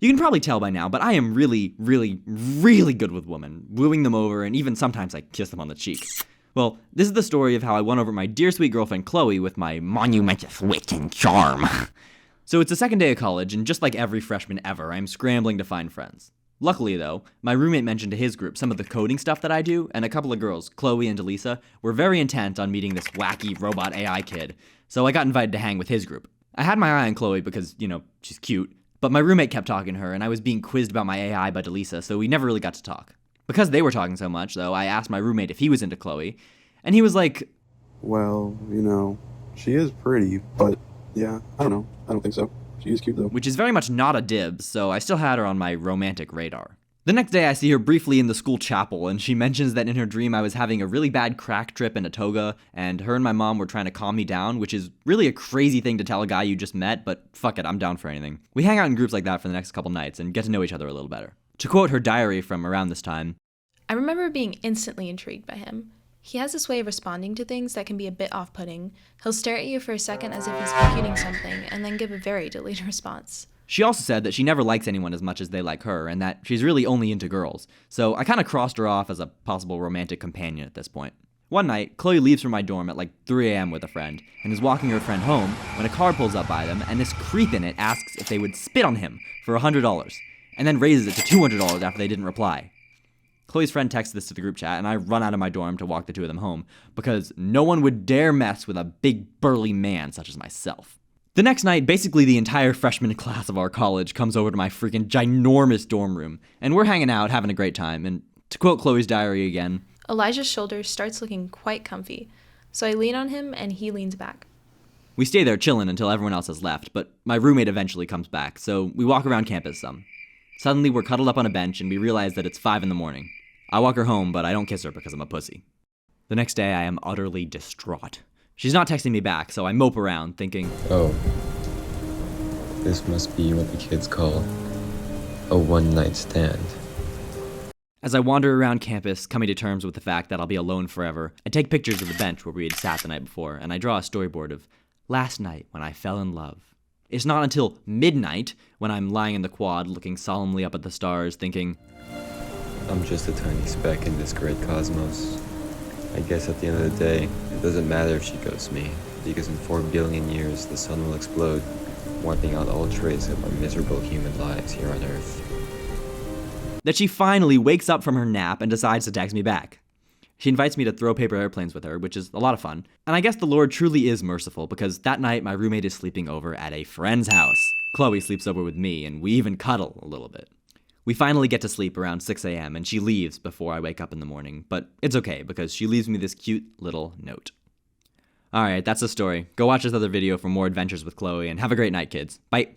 You can probably tell by now, but I am really, really, really good with women, wooing them over, and even sometimes I kiss them on the cheek. Well, this is the story of how I won over my dear sweet girlfriend Chloe with my monumentous wit and charm. So it's the second day of college, and just like every freshman ever, I'm scrambling to find friends. Luckily, though, my roommate mentioned to his group some of the coding stuff that I do, and a couple of girls, Chloe and Delisa, were very intent on meeting this wacky robot AI kid, so I got invited to hang with his group. I had my eye on Chloe because, she's cute, but my roommate kept talking to her, and I was being quizzed about my AI by Delisa, so we never really got to talk. Because they were talking so much, though, I asked my roommate if he was into Chloe, and he was like, Well, she is pretty, but yeah, I don't know. I don't think so. She is cute, though. which is very much not a dibs, so I still had her on my romantic radar. The next day, I see her briefly in the school chapel, and she mentions that in her dream I was having a really bad crack trip in a toga, and her and my mom were trying to calm me down, which is really a crazy thing to tell a guy you just met, but fuck it, I'm down for anything. We hang out in groups like that for the next couple nights and get to know each other a little better. To quote her diary from around this time, I remember being instantly intrigued by him. He has this way of responding to things that can be a bit off-putting. He'll stare at you for a second as if he's computing something, and then give a very delayed response. She also said that she never likes anyone as much as they like her, and that she's really only into girls, so I kind of crossed her off as a possible romantic companion at this point. One night, Chloe leaves from my dorm at like 3 a.m. with a friend, and is walking her friend home when a car pulls up by them, and this creep in it asks if they would spit on him for $100, and then raises it to $200 after they didn't reply. Chloe's friend texted this to the group chat, and I run out of my dorm to walk the two of them home, because no one would dare mess with a big burly man such as myself. The next night, basically the entire freshman class of our college comes over to my freaking ginormous dorm room, and we're hanging out, having a great time, and to quote Chloe's diary again, Elijah's shoulder starts looking quite comfy, so I lean on him and he leans back. we stay there chilling until everyone else has left, but my roommate eventually comes back, so we walk around campus some. Suddenly, we're cuddled up on a bench, and we realize that it's 5 in the morning. I walk her home, but I don't kiss her because I'm a pussy. The next day, I am utterly distraught. She's not texting me back, so I mope around, thinking, Oh, this must be what the kids call a one-night stand. As I wander around campus, coming to terms with the fact that I'll be alone forever, I take pictures of the bench where we had sat the night before, and I draw a storyboard of last night when I fell in love. It's not until midnight, when I'm lying in the quad looking solemnly up at the stars, thinking, I'm just a tiny speck in this great cosmos. I guess at the end of the day, it doesn't matter if she ghosts me, because in 4 billion years, the sun will explode, wiping out all trace of our miserable human lives here on Earth. that she finally wakes up from her nap and decides to text me back. She invites me to throw paper airplanes with her, which is a lot of fun. And I guess the Lord truly is merciful, because that night my roommate is sleeping over at a friend's house. Chloe sleeps over with me, and we even cuddle a little bit. We finally get to sleep around 6 a.m., and she leaves before I wake up in the morning, but it's okay, because she leaves me this cute little note. Alright, that's the story. Go watch this other video for more adventures with Chloe, and have a great night, kids. Bye!